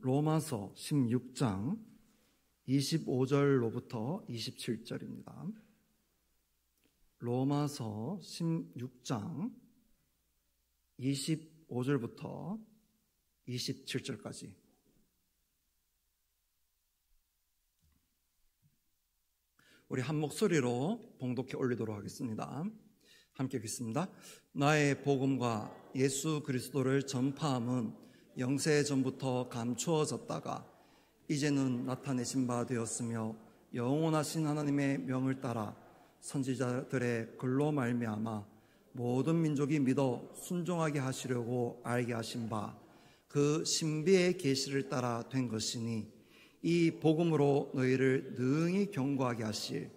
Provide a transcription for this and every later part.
로마서 16장 25절로부터 27절입니다. 로마서 16장 25절부터 27절까지. 우리 한 목소리로 봉독해 올리도록 하겠습니다. 함께 읽겠습니다. 나의 복음과 예수 그리스도를 전파함은 영세 전부터 감추어졌다가 이제는 나타내신 바 되었으며 영원하신 하나님의 명을 따라 선지자들의 글로 말미암아 모든 민족이 믿어 순종하게 하시려고 알게 하신 바 그 신비의 계시를 따라 된 것이니 이 복음으로 너희를 능히 경고하게 하실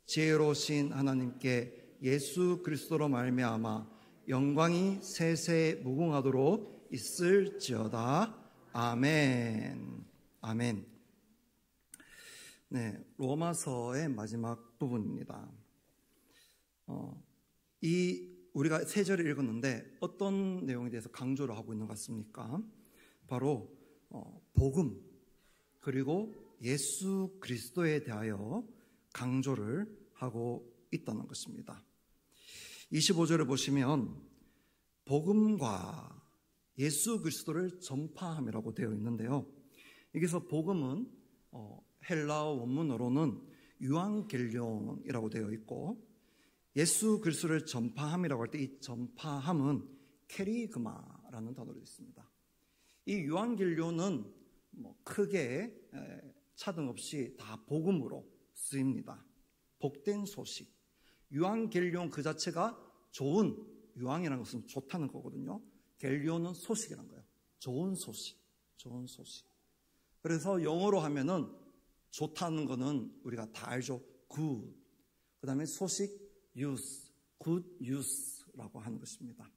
지혜로우신 하나님께 예수 그리스도로 말미암아 영광이 세세 무궁하도록 있을지어다. 아멘. 아멘. 네, 로마서의 마지막 부분입니다. 우리가 세 절을 읽었는데 어떤 내용에 대해서 강조를 하고 있는 것 같습니까? 바로 복음 그리고 예수 그리스도에 대하여 강조를 하고 있다는 것입니다. 25절을 보시면 복음과 예수 그리스도를 전파함이라고 되어 있는데요. 여기서 복음은 헬라어 원문으로는 유앙겔리온이라고 되어 있고 예수 그리스도를 전파함이라고 할 때 이 전파함은 케리그마라는 단어로 있습니다. 이 유앙겔리온은 크게 차등 없이 다 복음으로 쓰입니다. 복된 소식. 유앙겔리온 그 자체가 좋은, 유앙이라는 것은 좋다는 거거든요. 겔리온은 소식이라는 거예요. 좋은 소식, 좋은 소식. 그래서 영어로 하면은 좋다는 거는 우리가 다 알죠. good. 그 다음에 소식, news, good news라고 하는 것입니다.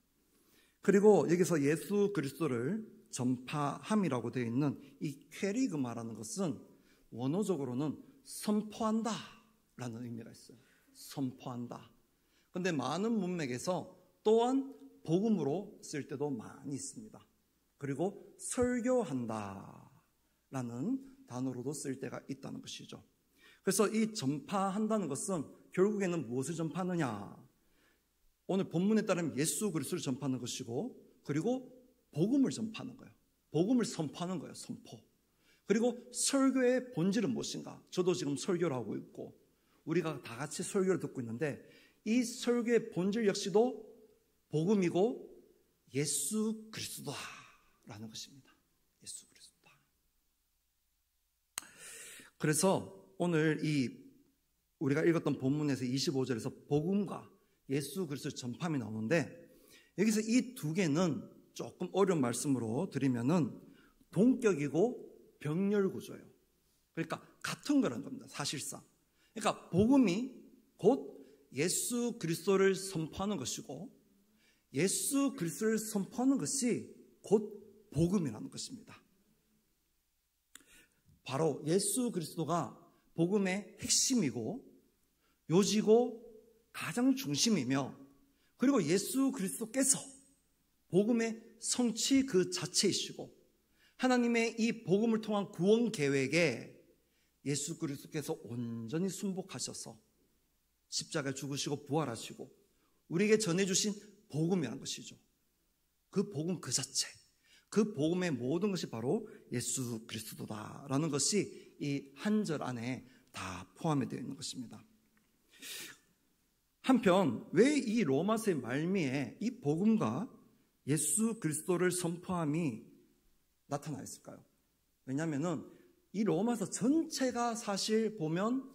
그리고 여기서 예수 그리스도를 전파함이라고 되어 있는 이 퀘리그마라는 것은 원어적으로는 선포한다 라는 의미가 있어요. 선포한다. 그런데 많은 문맥에서 또한 복음으로 쓸 때도 많이 있습니다. 그리고 설교한다 라는 단어로도 쓸 때가 있다는 것이죠. 그래서 이 전파한다는 것은 결국에는 무엇을 전파하느냐? 오늘 본문에 따르면 예수 그리스도를 전파하는 것이고 그리고 복음을 전파하는 거예요. 복음을 선포하는 거예요. 선포. 그리고 설교의 본질은 무엇인가? 저도 지금 설교를 하고 있고 우리가 다 같이 설교를 듣고 있는데 이 설교의 본질 역시도 복음이고 예수 그리스도다라는 것입니다. 예수 그리스도다. 그래서 오늘 우리가 읽었던 본문에서 25절에서 복음과 예수 그리스도의 전파함이 나오는데 여기서 이 두 개는 조금 어려운 말씀으로 드리면은 동격이고 병렬 구조예요. 그러니까 같은 거라는 겁니다. 사실상. 그러니까 복음이 곧 예수 그리스도를 선포하는 것이고 예수 그리스도를 선포하는 것이 곧 복음이라는 것입니다. 바로 예수 그리스도가 복음의 핵심이고 요지고 가장 중심이며 그리고 예수 그리스도께서 복음의 성취 그 자체이시고 하나님의 이 복음을 통한 구원 계획에 예수 그리스도께서 온전히 순복하셔서 십자가에 죽으시고 부활하시고 우리에게 전해주신 복음이라는 것이죠. 그 복음 그 자체, 그 복음의 모든 것이 바로 예수 그리스도다라는 것이 이 한 절 안에 다 포함이 되어 있는 것입니다. 한편 왜 이 로마서의 말미에 이 복음과 예수 그리스도를 선포함이 나타나 있을까요? 왜냐하면 이 로마서 전체가 사실 보면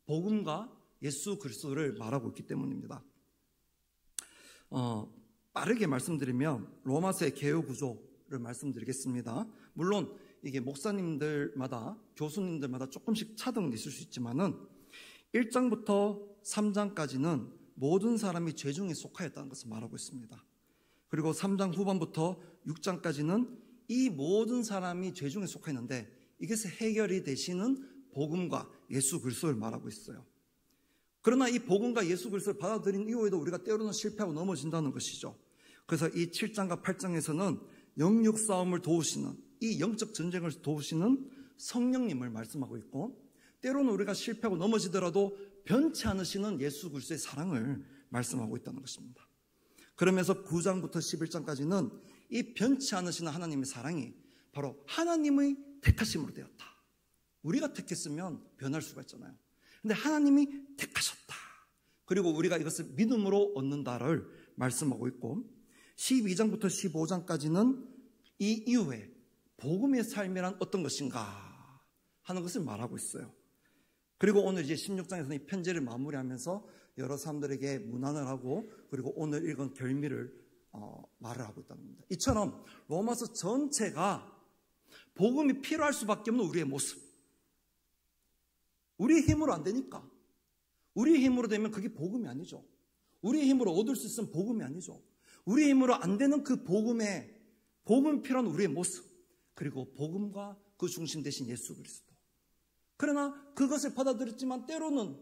복음과 예수 그리스도를 말하고 있기 때문입니다. 빠르게 말씀드리면 로마서의 개요 구조를 말씀드리겠습니다. 물론 이게 목사님들마다 교수님들마다 조금씩 차등은 있을 수 있지만은 1장부터 3장까지는 모든 사람이 죄 중에 속하였다는 것을 말하고 있습니다. 그리고 3장 후반부터 6장까지는 이 모든 사람이 죄 중에 속하였는데 이것이 해결이 되시는 복음과 예수 그리스도를 말하고 있어요. 그러나 이 복음과 예수 그리스도를 받아들인 이후에도 우리가 때로는 실패하고 넘어진다는 것이죠. 그래서 이 7장과 8장에서는 영육 싸움을 도우시는 이 영적 전쟁을 도우시는 성령님을 말씀하고 있고, 때로는 우리가 실패하고 넘어지더라도 변치 않으시는 예수 그리스도의 사랑을 말씀하고 있다는 것입니다. 그러면서 9장부터 11장까지는 이 변치 않으시는 하나님의 사랑이 바로 하나님의 택하심으로 되었다. 우리가 택했으면 변할 수가 있잖아요. 근데 하나님이 택하셨다. 그리고 우리가 이것을 믿음으로 얻는다를 말씀하고 있고, 12장부터 15장까지는 이 이후에 복음의 삶이란 어떤 것인가 하는 것을 말하고 있어요. 그리고 오늘 이제 16장에서는 이 편지를 마무리하면서 여러 사람들에게 문안을 하고, 그리고 오늘 읽은 결미를 말을 하고 있다는 겁니다. 이처럼 로마서 전체가 복음이 필요할 수밖에 없는 우리의 모습. 우리의 힘으로 안 되니까. 우리의 힘으로 되면 그게 복음이 아니죠. 우리의 힘으로 얻을 수 있으면 복음이 아니죠. 우리의 힘으로 안 되는 그 복음이 필요한 우리의 모습, 그리고 복음과 그 중심 되신 예수 그리스도. 그러나 그것을 받아들였지만 때로는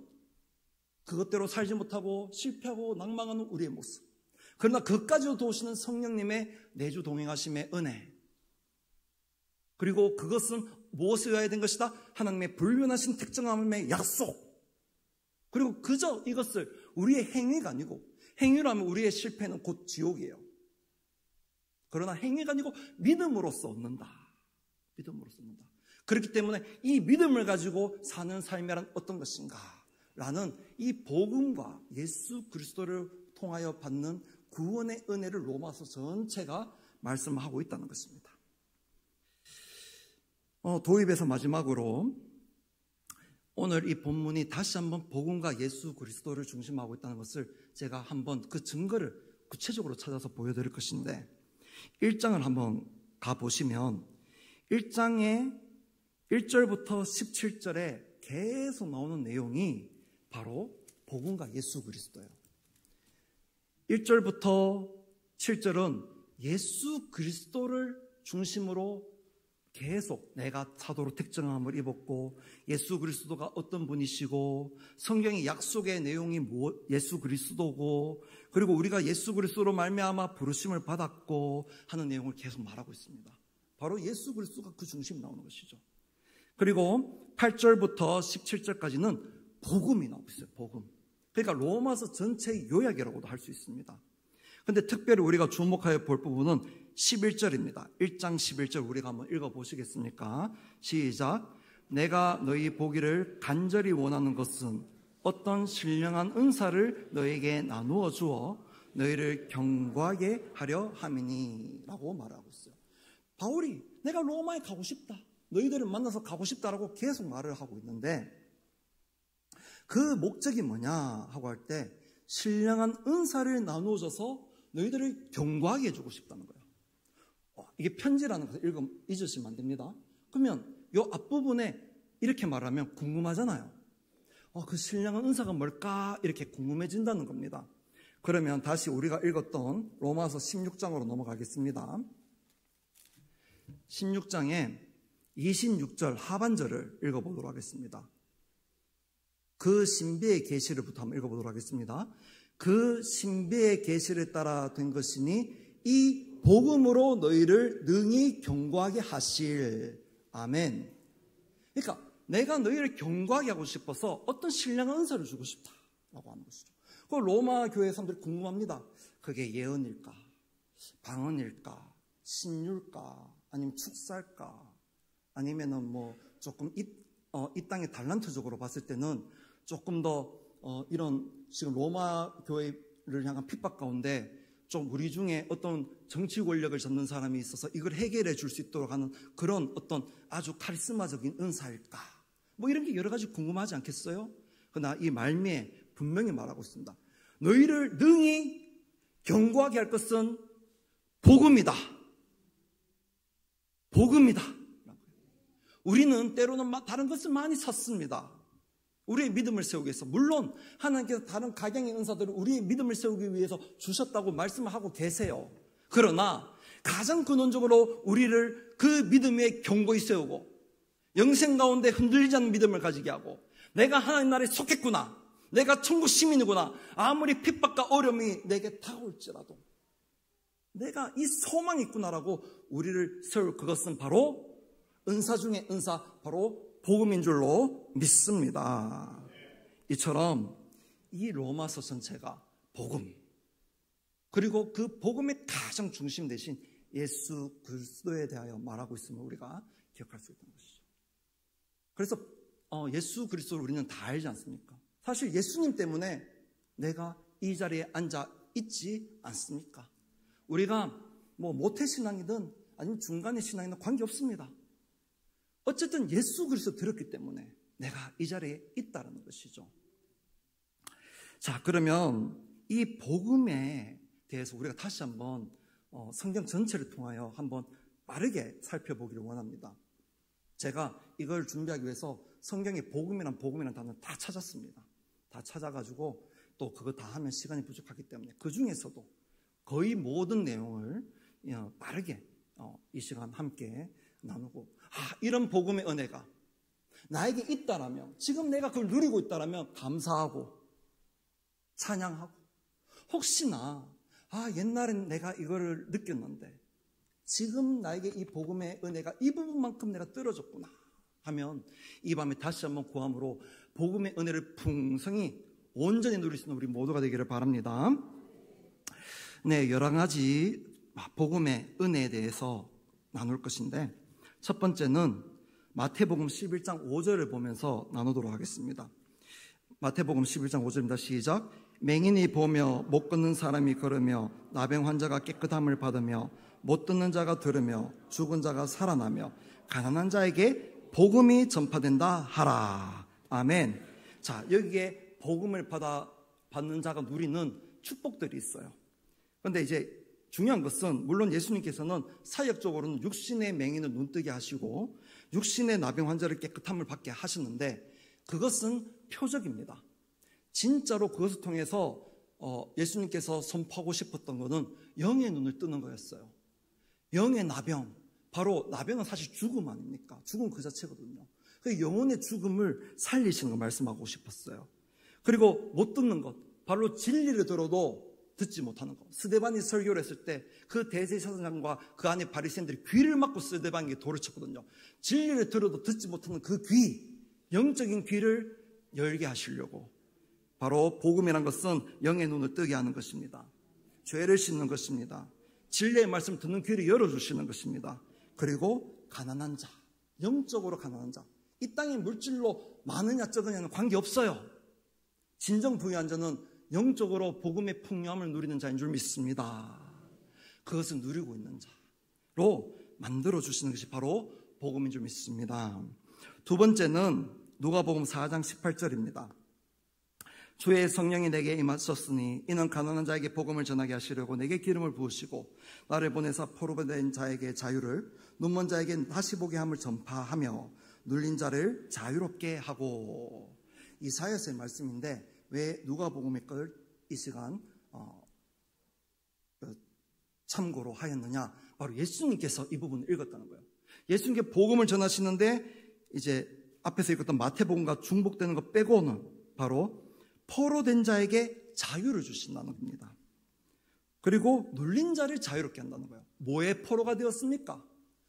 그것대로 살지 못하고 실패하고 낭망하는 우리의 모습. 그러나 그것까지도 도우시는 성령님의 내주 동행하심의 은혜. 그리고 그것은 무엇이어야 된 것이다? 하나님의 불변하신 특정함의 약속. 그리고 그저 이것을 우리의 행위가 아니고, 행위로 하면 우리의 실패는 곧 지옥이에요. 그러나 행위가 아니고 믿음으로써 얻는다. 믿음으로써 얻는다. 그렇기 때문에 이 믿음을 가지고 사는 삶이란 어떤 것인가 라는 이 복음과 예수 그리스도를 통하여 받는 구원의 은혜를 로마서 전체가 말씀하고 있다는 것입니다. 도입에서 마지막으로 오늘 이 본문이 다시 한번 복음과 예수 그리스도를 중심하고 있다는 것을 제가 한번 그 증거를 구체적으로 찾아서 보여드릴 것인데, 1장을 한번 가보시면 1장의 1절부터 17절에 계속 나오는 내용이 바로 복음과 예수 그리스도예요. 1절부터 7절은 예수 그리스도를 중심으로 계속 내가 사도로 특정함을 입었고, 예수 그리스도가 어떤 분이시고, 성경의 약속의 내용이 예수 그리스도고, 그리고 우리가 예수 그리스도로 말미암아 부르심을 받았고 하는 내용을 계속 말하고 있습니다. 바로 예수 그리스도가 그 중심에 나오는 것이죠. 그리고 8절부터 17절까지는 복음이 나오고 있어요. 복음. 그러니까 로마서 전체의 요약이라고도 할 수 있습니다. 그런데 특별히 우리가 주목하여 볼 부분은 11절입니다. 1장 11절 우리가 한번 읽어보시겠습니까? 시작. 내가 너희 보기를 간절히 원하는 것은 어떤 신령한 은사를 너에게 나누어 주어 너희를 경고하게 하려 함이니 라고 말하고 있어요. 바울이 내가 로마에 가고 싶다, 너희들을 만나서 가고 싶다라고 계속 말을 하고 있는데, 그 목적이 뭐냐 하고 할 때 신령한 은사를 나누어 줘서 너희들을 경고하게 해주고 싶다는 거예요. 이게 편지라는 것을 잊으시면 안 됩니다. 그러면 이 앞부분에 이렇게 말하면 궁금하잖아요. 그 신령한 은사가 뭘까? 이렇게 궁금해진다는 겁니다. 그러면 다시 우리가 읽었던 로마서 16장으로 넘어가겠습니다. 16장에 26절 하반절을 읽어보도록 하겠습니다. 그 신비의 계시를부터 한번 읽어보도록 하겠습니다. 그 신비의 계시를 따라 된 것이니 이 복음으로 너희를 능히 경고하게 하실. 아멘. 그러니까 내가 너희를 경고하게 하고 싶어서 어떤 신령한 은사를 주고 싶다라고 하는 것이죠. 그 로마 교회 사람들이 궁금합니다. 그게 예언일까? 방언일까? 신율까? 아니면 축사일까? 아니면은 뭐 조금 이 땅의 달란트적으로 봤을 때는 조금 더 이런 지금 로마 교회를 향한 핍박 가운데 좀 우리 중에 어떤 정치 권력을 잡는 사람이 있어서 이걸 해결해 줄 수 있도록 하는 그런 어떤 아주 카리스마적인 은사일까? 뭐 이런 게 여러 가지 궁금하지 않겠어요? 그러나 이 말미에 분명히 말하고 있습니다. 너희를 능히 경고하게 할 것은 복음이다. 복음이다. 우리는 때로는 다른 것을 많이 찾습니다. 우리의 믿음을 세우기 위해서. 물론 하나님께서 다른 각양의 은사들을 우리의 믿음을 세우기 위해서 주셨다고 말씀을 하고 계세요. 그러나 가장 근원적으로 우리를 그 믿음 위에 경고히 세우고 영생 가운데 흔들리지 않는 믿음을 가지게 하고, 내가 하나님 나라에 속했구나, 내가 천국 시민이구나, 아무리 핍박과 어려움이 내게 다가올지라도 내가 이 소망이 있구나라고 우리를 세울 그것은 바로 은사 중에 은사, 바로 복음인 줄로 믿습니다. 이처럼 이 로마서 전체가 복음, 그리고 그 복음의 가장 중심 대신 예수 그리스도에 대하여 말하고 있음을 우리가 기억할 수 있는 것이죠. 그래서 예수 그리스도를 우리는 다 알지 않습니까? 사실 예수님 때문에 내가 이 자리에 앉아 있지 않습니까? 우리가 모태신앙이든 아니면 중간의 신앙이든 관계없습니다. 어쨌든 예수 그리스도 들었기 때문에 내가 이 자리에 있다는 것이죠. 자, 그러면 이 복음에 대해서 우리가 다시 한번 성경 전체를 통하여 한번 빠르게 살펴보기를 원합니다. 제가 이걸 준비하기 위해서 성경에 복음이란 단어를 다 찾았습니다. 다 찾아가지고 또 그거 다 하면 시간이 부족하기 때문에 그 중에서도 거의 모든 내용을 빠르게 이 시간 함께 나누고, 이런 복음의 은혜가 나에게 있다라면, 지금 내가 그걸 누리고 있다라면 감사하고 찬양하고, 혹시나 옛날엔 내가 이거를 느꼈는데 지금 나에게 이 복음의 은혜가 이 부분만큼 내가 떨어졌구나 하면 이 밤에 다시 한번 구함으로 복음의 은혜를 풍성히 온전히 누릴 수 있는 우리 모두가 되기를 바랍니다. 네, 여러 가지 복음의 은혜에 대해서 나눌 것인데, 첫 번째는 마태복음 11장 5절을 보면서 나누도록 하겠습니다. 마태복음 11장 5절입니다. 시작. 맹인이 보며 못 걷는 사람이 걸으며 나병 환자가 깨끗함을 받으며 못 듣는 자가 들으며 죽은 자가 살아나며 가난한 자에게 복음이 전파된다 하라. 아멘. 자, 여기에 복음을 받는 자가 누리는 축복들이 있어요. 그런데 이제 중요한 것은, 물론 예수님께서는 사역적으로는 육신의 맹인을 눈뜨게 하시고 육신의 나병 환자를 깨끗함을 받게 하시는데, 그것은 표적입니다. 진짜로 그것을 통해서 예수님께서 선포하고 싶었던 것은 영의 눈을 뜨는 거였어요. 영의 나병, 바로 나병은 사실 죽음 아닙니까? 죽음 그 자체거든요. 그 영혼의 죽음을 살리시는 걸 말씀하고 싶었어요. 그리고 못 듣는 것, 바로 진리를 들어도 듣지 못하는 것. 스데반이 설교를 했을 때 그 대제사장과 그 안에 바리새인들이 귀를 막고 스데반에게 돌을 쳤거든요. 진리를 들어도 듣지 못하는 그 귀, 영적인 귀를 열게 하시려고, 바로 복음이란 것은 영의 눈을 뜨게 하는 것입니다. 죄를 씻는 것입니다. 진리의 말씀 듣는 귀를 열어주시는 것입니다. 그리고 가난한 자, 영적으로 가난한 자, 이 땅의 물질로 많으냐 적으냐는 관계없어요. 진정 부유한 자는 영적으로 복음의 풍요함을 누리는 자인 줄 믿습니다. 그것을 누리고 있는 자로 만들어주시는 것이 바로 복음인 줄 믿습니다. 두 번째는 누가복음 4장 18절입니다. 주의 성령이 내게 임하셨으니 이는 가난한 자에게 복음을 전하게 하시려고 내게 기름을 부으시고 나를 보내사 포로된 자에게 자유를, 눈먼 자에게 다시 보게 함을 전파하며 눌린 자를 자유롭게 하고. 이사야서의 말씀인데 왜 누가복음의 걸 이 시간 참고로 하였느냐? 바로 예수님께서 이 부분을 읽었다는 거예요. 예수님께 복음을 전하시는데 이제 앞에서 읽었던 마태복음과 중복되는 것 빼고는 바로 포로된 자에게 자유를 주신다는 겁니다. 그리고 눌린 자를 자유롭게 한다는 거예요. 뭐의 포로가 되었습니까?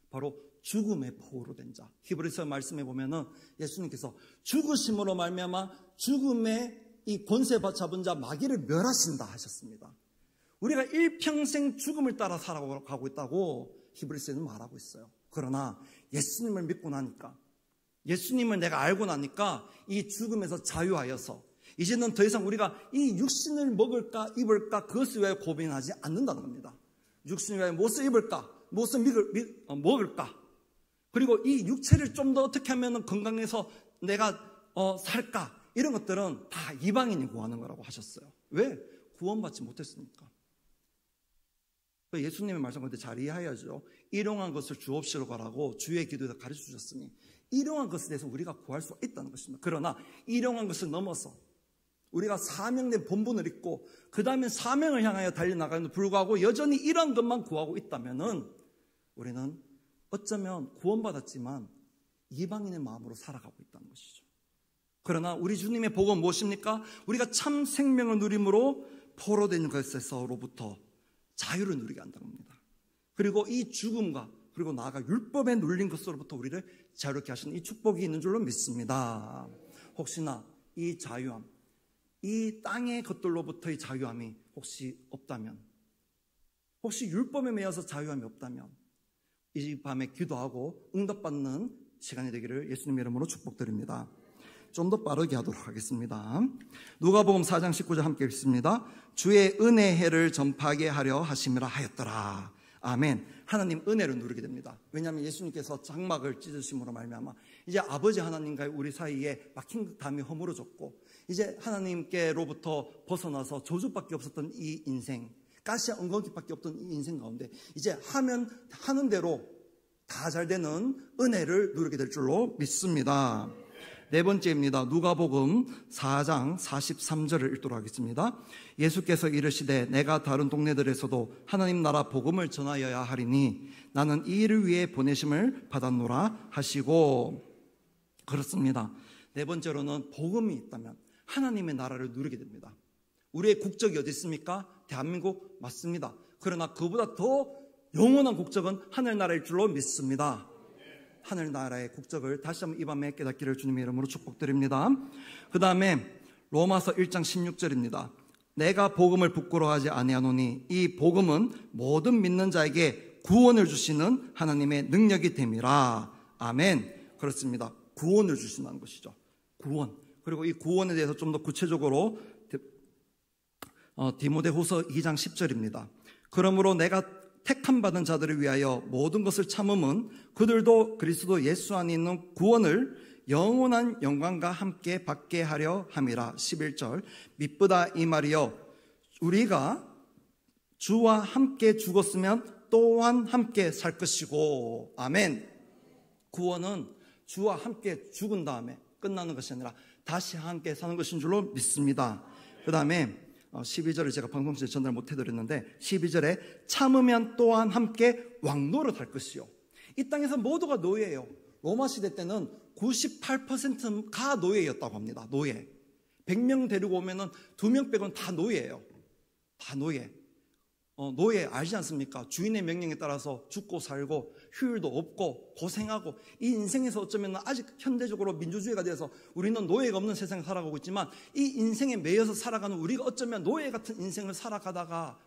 바로 죽음의 포로된 자. 히브리서 말씀에 보면은 예수님께서 죽으심으로 말미암아 죽음의 이 권세 잡은 자 마귀를 멸하신다 하셨습니다. 우리가 일평생 죽음을 따라 살아가고 있다고 히브리서에는 말하고 있어요. 그러나 예수님을 믿고 나니까, 예수님을 내가 알고 나니까 이 죽음에서 자유하여서 이제는 더 이상 우리가 이 육신을 먹을까 입을까 그것을 위하여 고민하지 않는다는 겁니다. 육신을 위하여 무엇을 입을까, 무엇을 먹을까, 그리고 이 육체를 좀 더 어떻게 하면 건강해서 내가 살까, 이런 것들은 다 이방인이 구하는 거라고 하셨어요. 왜? 구원받지 못했으니까. 예수님의 말씀 가운데 잘 이해해야죠. 일용한 것을 주옵시로 가라고 주의 기도에서 가르쳐 주셨으니 일용한 것에 대해서 우리가 구할 수 있다는 것입니다. 그러나 일용한 것을 넘어서 우리가 사명된 본분을 잊고 그 다음에 사명을 향하여 달려나가는데 불구하고 여전히 이런 것만 구하고 있다면 우리는 어쩌면 구원받았지만 이방인의 마음으로 살아가고 있다는 것이죠. 그러나 우리 주님의 복은 무엇입니까? 우리가 참 생명을 누림으로 포로된 것에서로부터 자유를 누리게 한다고 합니다. 그리고 이 죽음과 그리고 나아가 율법에 눌린 것으로부터 우리를 자유롭게 하시는 이 축복이 있는 줄로 믿습니다. 혹시나 이 자유함, 이 땅의 것들로부터의 자유함이 혹시 없다면, 혹시 율법에 매여서 자유함이 없다면 이 밤에 기도하고 응답받는 시간이 되기를 예수님의 이름으로 축복드립니다. 좀 더 빠르게 하도록 하겠습니다. 누가복음 4장 19절 함께 읽습니다. 주의 은혜의 해를 전파하게 하려 하심이라 하였더라. 아멘. 하나님 은혜를 누리게 됩니다. 왜냐하면 예수님께서 장막을 찢으심으로 말미암아 이제 아버지 하나님과의 우리 사이에 막힌 담이 허물어졌고, 이제 하나님께로부터 벗어나서 저주밖에 없었던 이 인생, 가시와 엉겅퀴밖에 없던 이 인생 가운데 이제 하는 대로 다 잘 되는 은혜를 누리게 될 줄로 믿습니다. 네 번째입니다. 누가복음 4장 43절을 읽도록 하겠습니다. 예수께서 이르시되 내가 다른 동네들에서도 하나님 나라 복음을 전하여야 하리니 나는 이 일을 위해 보내심을 받았노라 하시고, 그렇습니다. 네 번째로는 복음이 있다면 하나님의 나라를 누리게 됩니다. 우리의 국적이 어디 있습니까? 대한민국 맞습니다. 그러나 그보다 더 영원한 국적은 하늘나라일 줄로 믿습니다. 하늘나라의 국적을 다시 한번 이 밤에 깨닫기를 주님의 이름으로 축복드립니다. 그 다음에 로마서 1장 16절입니다. 내가 복음을 부끄러워하지 아니하노니 이 복음은 모든 믿는 자에게 구원을 주시는 하나님의 능력이 됨이라. 아멘. 그렇습니다. 구원을 주신다는 것이죠. 구원. 그리고 이 구원에 대해서 좀 더 구체적으로 디모데후서 2장 10절입니다. 그러므로 내가 택함 받은 자들을 위하여 모든 것을 참음은 그들도 그리스도 예수 안에 있는 구원을 영원한 영광과 함께 받게 하려 함이라. 11절. 미쁘다 이 말이여 우리가 주와 함께 죽었으면 또한 함께 살 것이고. 아멘. 구원은 주와 함께 죽은 다음에 끝나는 것이 아니라 다시 함께 사는 것인 줄로 믿습니다. 그 다음에 12절을 제가 방송실에 전달 못해드렸는데 12절에 참으면 또한 함께 왕노릇할 것이요. 이 땅에서 모두가 노예예요. 로마 시대 때는 98%가 노예였다고 합니다. 노예. 100명 데리고 오면은 2명 빼고는 다 노예예요. 다 노예. 노예 알지 않습니까? 주인의 명령에 따라서 죽고 살고 휴일도 없고 고생하고, 이 인생에서 어쩌면 아직 현대적으로 민주주의가 돼서 우리는 노예가 없는 세상에 살아가고 있지만 이 인생에 매여서 살아가는 우리가 어쩌면 노예 같은 인생을 살아가다가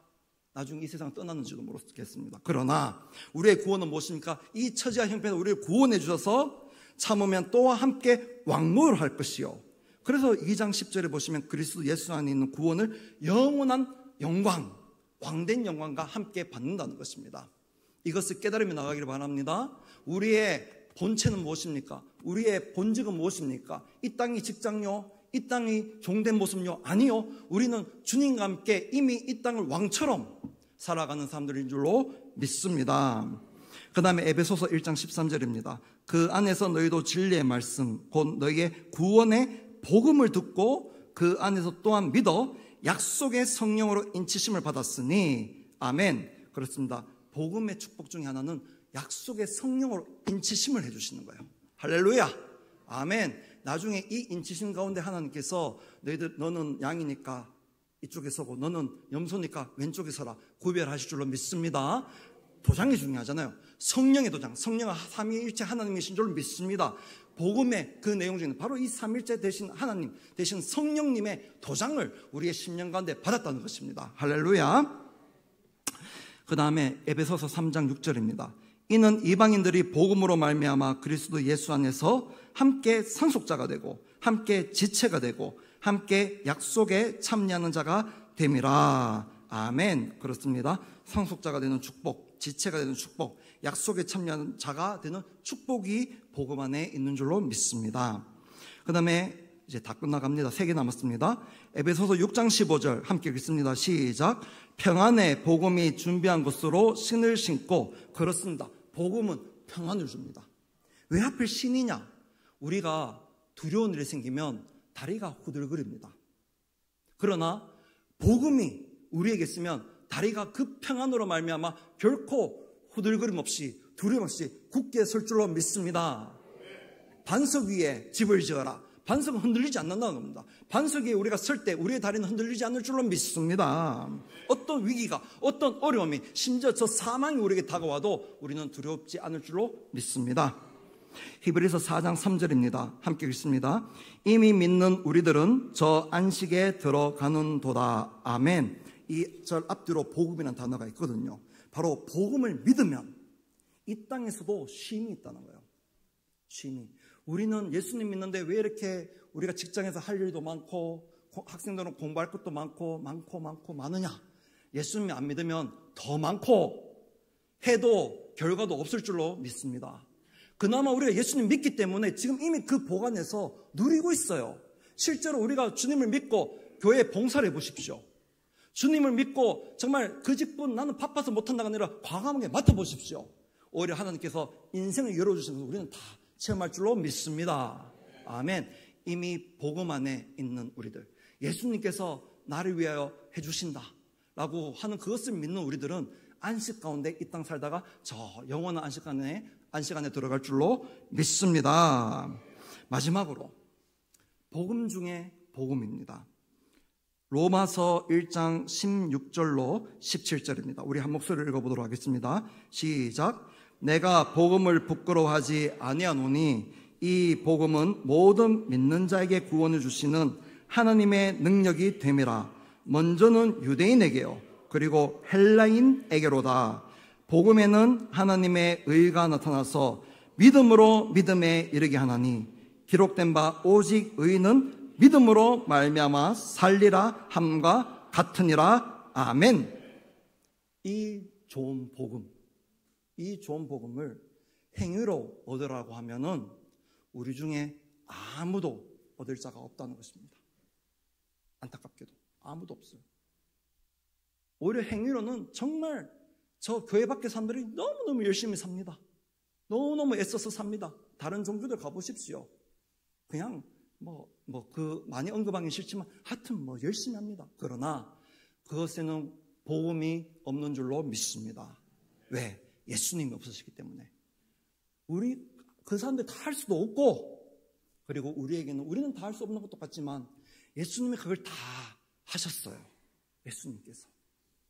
나중에 이 세상을 떠나는지도 모르겠습니다. 그러나 우리의 구원은 무엇입니까? 이 처지와 형편에서 우리를 구원해 주셔서 참으면 또한 함께 왕노를 것이요. 그래서 2장 10절에 보시면 그리스도 예수 안에 있는 구원을 영원한 영광, 왕된 영광과 함께 받는다는 것입니다. 이것을 깨달으며 나가기를 바랍니다. 우리의 본체는 무엇입니까? 우리의 본직은 무엇입니까? 이 땅이 직장요? 이 땅이 종된 모습요? 아니요. 우리는 주님과 함께 이미 이 땅을 왕처럼 살아가는 사람들인 줄로 믿습니다. 그 다음에 에베소서 1장 13절입니다. 그 안에서 너희도 진리의 말씀 곧 너희의 구원의 복음을 듣고 그 안에서 또한 믿어 약속의 성령으로 인치심을 받았으니. 아멘. 그렇습니다. 복음의 축복 중에 하나는 약속의 성령으로 인치심을 해주시는 거예요. 할렐루야. 아멘. 나중에 이 인치심 가운데 하나님께서 너는 양이니까 이쪽에 서고 너는 염소니까 왼쪽에 서라 구별하실 줄로 믿습니다. 도장이 중요하잖아요. 성령의 도장, 성령은 삼위일체 하나님이신 줄로 믿습니다. 복음의 그 내용 중에 바로 이 삼일째 되신 하나님, 되신 성령님의 도장을 우리의 심령 가운데 받았다는 것입니다. 할렐루야. 그 다음에 에베소서 3장 6절입니다. 이는 이방인들이 복음으로 말미암아 그리스도 예수 안에서 함께 상속자가 되고 함께 지체가 되고 함께 약속에 참여하는 자가 됨이라. 아멘. 그렇습니다. 상속자가 되는 축복, 지체가 되는 축복, 약속에 참여하는 자가 되는 축복이 복음 안에 있는 줄로 믿습니다. 그 다음에 이제 다 끝나갑니다. 3개 남았습니다. 에베소서 6장 15절 함께 읽습니다. 시작. 평안의 복음이 준비한 것으로 신을 신고. 그렇습니다. 복음은 평안을 줍니다. 왜 하필 신이냐? 우리가 두려운 일이 생기면 다리가 후들거립니다. 그러나 복음이 우리에게 있으면 다리가 그 평안으로 말미암아 결코 후들거림 없이 두려움 없이 굳게 설 줄로 믿습니다. 반석 위에 집을 지어라. 반석은 흔들리지 않는다는 겁니다. 반석에 우리가 설 때 우리의 다리는 흔들리지 않을 줄로 믿습니다. 어떤 위기가, 어떤 어려움이, 심지어 저 사망이 우리에게 다가와도 우리는 두렵지 않을 줄로 믿습니다. 히브리서 4장 3절입니다. 함께 읽습니다. 이미 믿는 우리들은 저 안식에 들어가는도다. 아멘. 이 절 앞뒤로 복음이라는 단어가 있거든요. 바로 복음을 믿으면 이 땅에서도 쉼이 있다는 거예요. 쉼이. 우리는 예수님 믿는데 왜 이렇게 우리가 직장에서 할 일도 많고 학생들은 공부할 것도 많고 많으냐? 예수님 안 믿으면 더 많고 해도 결과도 없을 줄로 믿습니다. 그나마 우리가 예수님 믿기 때문에 지금 이미 그 복 안에서 누리고 있어요. 실제로 우리가 주님을 믿고 교회에 봉사를 해보십시오. 주님을 믿고 정말 그 직분 나는 바빠서 못한다가 아니라 과감하게 맡아보십시오. 오히려 하나님께서 인생을 열어주시는 것을 우리는 다 체험할 줄로 믿습니다. 아멘. 이미 복음 안에 있는 우리들, 예수님께서 나를 위하여 해주신다 라고 하는 그것을 믿는 우리들은 안식 가운데 이 땅 살다가 저 영원한 안식 안에 들어갈 줄로 믿습니다. 마지막으로 복음 중에 복음입니다. 로마서 1장 16절로 17절입니다. 우리 한 목소리를 읽어보도록 하겠습니다. 시작. 내가 복음을 부끄러워하지 아니하노니 이 복음은 모든 믿는 자에게 구원을 주시는 하나님의 능력이 됨이라. 먼저는 유대인에게요 그리고 헬라인에게로다. 복음에는 하나님의 의가 나타나서 믿음으로 믿음에 이르게 하나니 기록된 바 오직 의는 믿음으로 말미암아 살리라 함과 같으니라. 아멘. 이 좋은 복음을 행위로 얻으라고 하면은 우리 중에 아무도 얻을 자가 없다는 것입니다. 안타깝게도 아무도 없어요. 오히려 행위로는 정말 저 교회 밖에 사람들이 너무너무 열심히 삽니다. 너무너무 애써서 삽니다. 다른 종교들 가보십시오. 그냥 많이 언급하기 싫지만 하여튼 열심히 합니다. 그러나 그것에는 복음이 없는 줄로 믿습니다. 왜? 예수님이 없으시기 때문에. 그 사람들 다 할 수도 없고, 그리고 우리는 다 할 수 없는 것도 같지만 예수님이 그걸 다 하셨어요. 예수님께서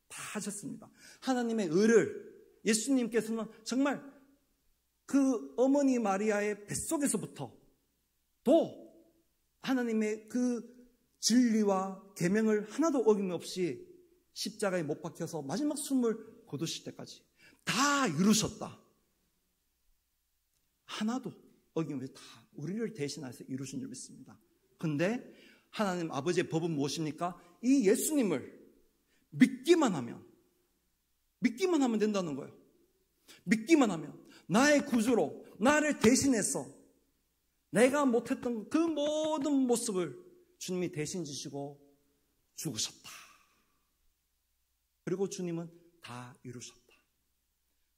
다 하셨습니다. 하나님의 의를 예수님께서는 정말 그 어머니 마리아의 뱃속에서부터 또 하나님의 그 진리와 계명을 하나도 어김없이 십자가에 못 박혀서 마지막 숨을 거두실 때까지 다 이루셨다. 하나도 어김없이 다 우리를 대신해서 이루신 줄 믿습니다. 근데 하나님 아버지의 법은 무엇입니까? 이 예수님을 믿기만 하면 된다는 거예요. 믿기만 하면 나의 구주로 나를 대신해서 내가 못했던 그 모든 모습을 주님이 대신 지시고 죽으셨다. 그리고 주님은 다 이루셨다.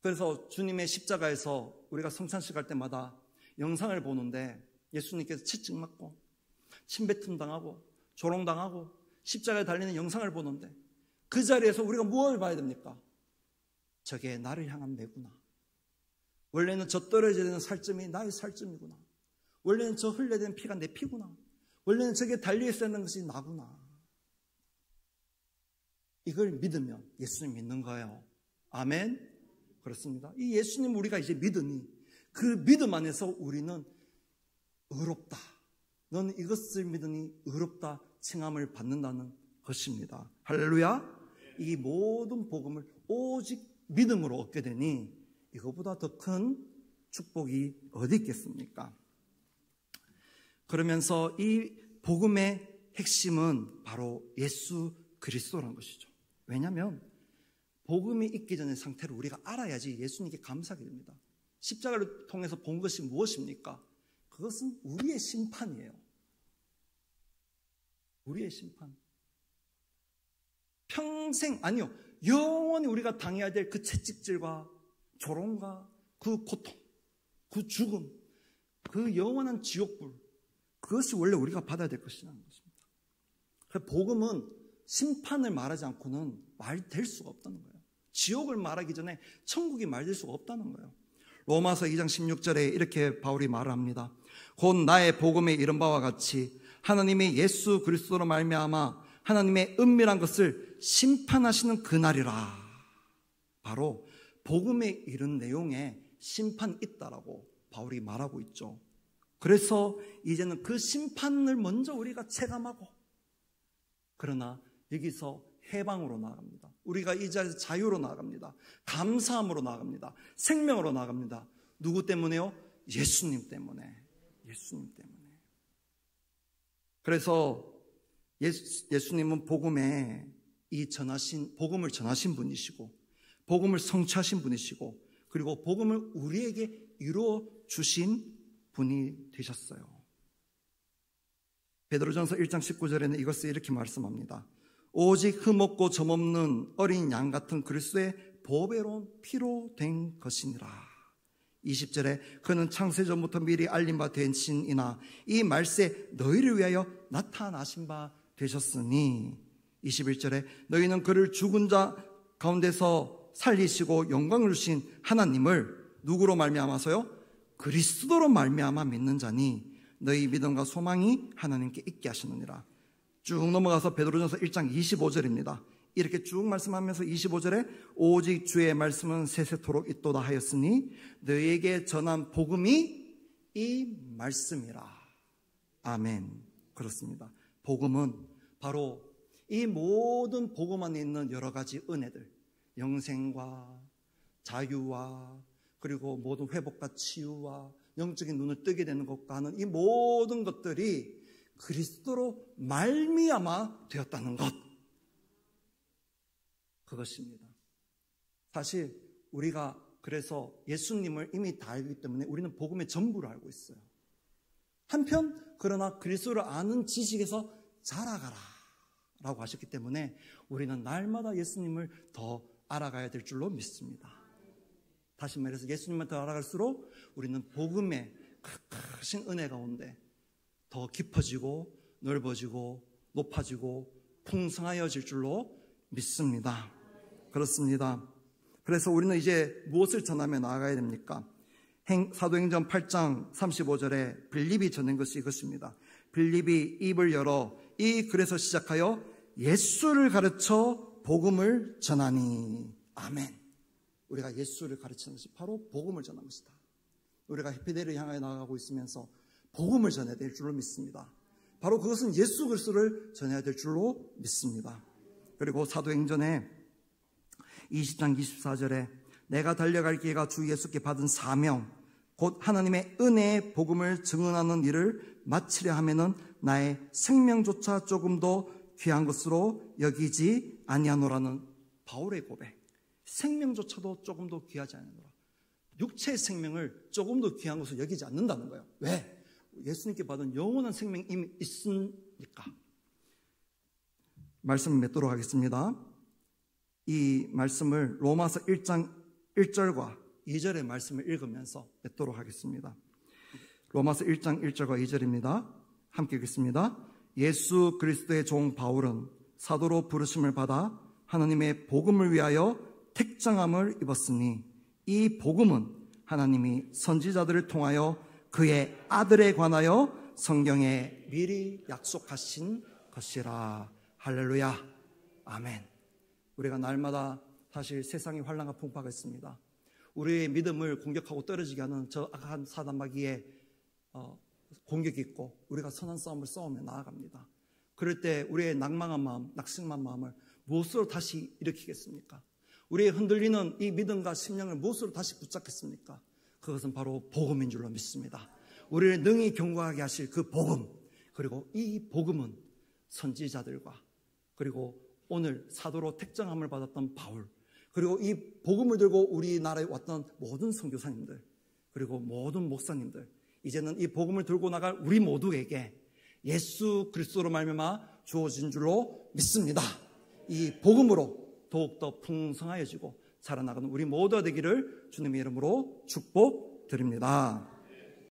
그래서 주님의 십자가에서 우리가 성찬식 할 때마다 영상을 보는데 예수님께서 채찍 맞고 침뱉음 당하고 조롱당하고 십자가에 달리는 영상을 보는데 그 자리에서 우리가 무엇을 봐야 됩니까? 저게 나를 향한 매구나. 원래는 저 떨어져야 되는 살점이 나의 살점이구나. 원래는 저 흘려야 되는 피가 내 피구나. 원래는 저게 달려있어야 하는 것이 나구나. 이걸 믿으면 예수님 믿는 거예요. 아멘. 그렇습니다. 이 예수님 우리가 이제 믿으니 그 믿음 안에서 우리는 의롭다. 너는 이것을 믿으니 의롭다 칭함을 받는다는 것입니다. 할렐루야. 이 모든 복음을 오직 믿음으로 얻게 되니 이거보다 더 큰 축복이 어디 있겠습니까? 그러면서 이 복음의 핵심은 바로 예수 그리스도라는 것이죠. 왜냐하면 복음이 있기 전의 상태를 우리가 알아야지 예수님께 감사하게 됩니다. 십자가를 통해서 본 것이 무엇입니까? 그것은 우리의 심판이에요. 우리의 심판. 평생, 아니요, 영원히 우리가 당해야 될 그 채찍질과 조롱과 그 고통, 그 죽음, 그 영원한 지옥불, 그것이 원래 우리가 받아야 될 것이라는 것입니다. 그래서 복음은 심판을 말하지 않고는 말될 수가 없다는 거예요. 지옥을 말하기 전에 천국이 말될 수가 없다는 거예요. 로마서 2장 16절에 이렇게 바울이 말을 합니다. 곧 나의 복음에 이른 바와 같이 하나님의 예수 그리스도로 말미암아 하나님의 은밀한 것을 심판하시는 그날이라. 바로 복음에 이른 내용에 심판이 있다라고 바울이 말하고 있죠. 그래서 이제는 그 심판을 먼저 우리가 체감하고, 그러나 여기서 해방으로 나아갑니다. 우리가 이 자리에서 자유로 나아갑니다. 감사함으로 나아갑니다. 생명으로 나아갑니다. 누구 때문에요? 예수님 때문에. 예수님 때문에. 그래서 예수님은 복음을 전하신 분이시고, 복음을 성취하신 분이시고, 그리고 복음을 우리에게 이루어 주신 분이 되셨어요. 베드로전서 1장 19절에는 이것을 이렇게 말씀합니다. 오직 흠없고 점없는 어린 양 같은 그리스도의 보배로운 피로 된 것이니라. 20절에 그는 창세전부터 미리 알린 바 되신이나 이 말세 너희를 위하여 나타나신 바 되셨으니. 21절에 너희는 그를 죽은 자 가운데서 살리시고 영광을 주신 하나님을 누구로 말미암아서요? 그리스도로 말미암아 믿는 자니 너희 믿음과 소망이 하나님께 있게 하시느니라. 쭉 넘어가서 베드로전서 1장 25절입니다. 이렇게 쭉 말씀하면서 25절에 오직 주의 말씀은 세세토록 있도다 하였으니 너희에게 전한 복음이 이 말씀이라. 아멘. 그렇습니다. 복음은 바로 이 모든 복음 안에 있는 여러 가지 은혜들, 영생과 자유와 그리고 모든 회복과 치유와 영적인 눈을 뜨게 되는 것과 하는 이 모든 것들이 그리스도로 말미암아 되었다는 것, 그것입니다. 사실 우리가 그래서 예수님을 이미 다 알기 때문에 우리는 복음의 전부를 알고 있어요. 한편 그러나 그리스도를 아는 지식에서 자라가라 라고 하셨기 때문에 우리는 날마다 예수님을 더 알아가야 될 줄로 믿습니다. 다시 말해서 예수님을 더 알아갈수록 우리는 복음의 크신 은혜 가운데 더 깊어지고 넓어지고 높아지고 풍성하여질 줄로 믿습니다. 그렇습니다. 그래서 우리는 이제 무엇을 전하며 나아가야 됩니까? 사도행전 8장 35절에 빌립이 전한 것이 이것입니다. 빌립이 입을 열어 이 글에서 시작하여 예수를 가르쳐 복음을 전하니. 아멘. 우리가 예수를 가르치는 것이 바로 복음을 전하는 것이다. 우리가 해피데이를 향하여 나아가고 있으면서 복음을 전해야 될 줄로 믿습니다. 바로 그것은 예수 그리스도를 전해야 될 줄로 믿습니다. 그리고 사도행전에 20장 24절에 내가 달려갈 길과 주 예수께 받은 사명 곧 하나님의 은혜의 복음을 증언하는 일을 마치려 하면은 나의 생명조차 조금도 귀한 것으로 여기지 아니하노라는 바울의 고백. 생명조차도 조금도 귀하지 않노라. 육체의 생명을 조금도 귀한 것으로 여기지 않는다는 거예요. 왜? 예수님께 받은 영원한 생명이 이미 있으니까. 말씀을 맺도록 하겠습니다. 이 말씀을 로마서 1장 1절과 2절의 말씀을 읽으면서 맺도록 하겠습니다. 로마서 1장 1절과 2절입니다. 함께 읽겠습니다. 예수 그리스도의 종 바울은 사도로 부르심을 받아 하나님의 복음을 위하여 택정함을 입었으니 이 복음은 하나님이 선지자들을 통하여 그의 아들에 관하여 성경에 미리 약속하신 것이라. 할렐루야. 아멘. 우리가 날마다 사실 세상이 환난과 풍파가 있습니다. 우리의 믿음을 공격하고 떨어지게 하는 저 악한 사단 마귀의 공격이 있고 우리가 선한 싸움을 싸우며 나아갑니다. 그럴 때 우리의 낭망한 마음, 낙심한 마음을 무엇으로 다시 일으키겠습니까? 우리의 흔들리는 이 믿음과 심령을 무엇으로 다시 붙잡겠습니까? 그것은 바로 복음인 줄로 믿습니다. 우리를 능히 경고하게 하실 그 복음, 그리고 이 복음은 선지자들과 그리고 오늘 사도로 택정함을 받았던 바울, 그리고 이 복음을 들고 우리나라에 왔던 모든 선교사님들, 그리고 모든 목사님들, 이제는 이 복음을 들고 나갈 우리 모두에게 예수 그리스도로 말미암아 주어진 줄로 믿습니다. 이 복음으로 더욱더 풍성하여지고 살아나가는 우리 모두가 되기를 주님의 이름으로 축복드립니다.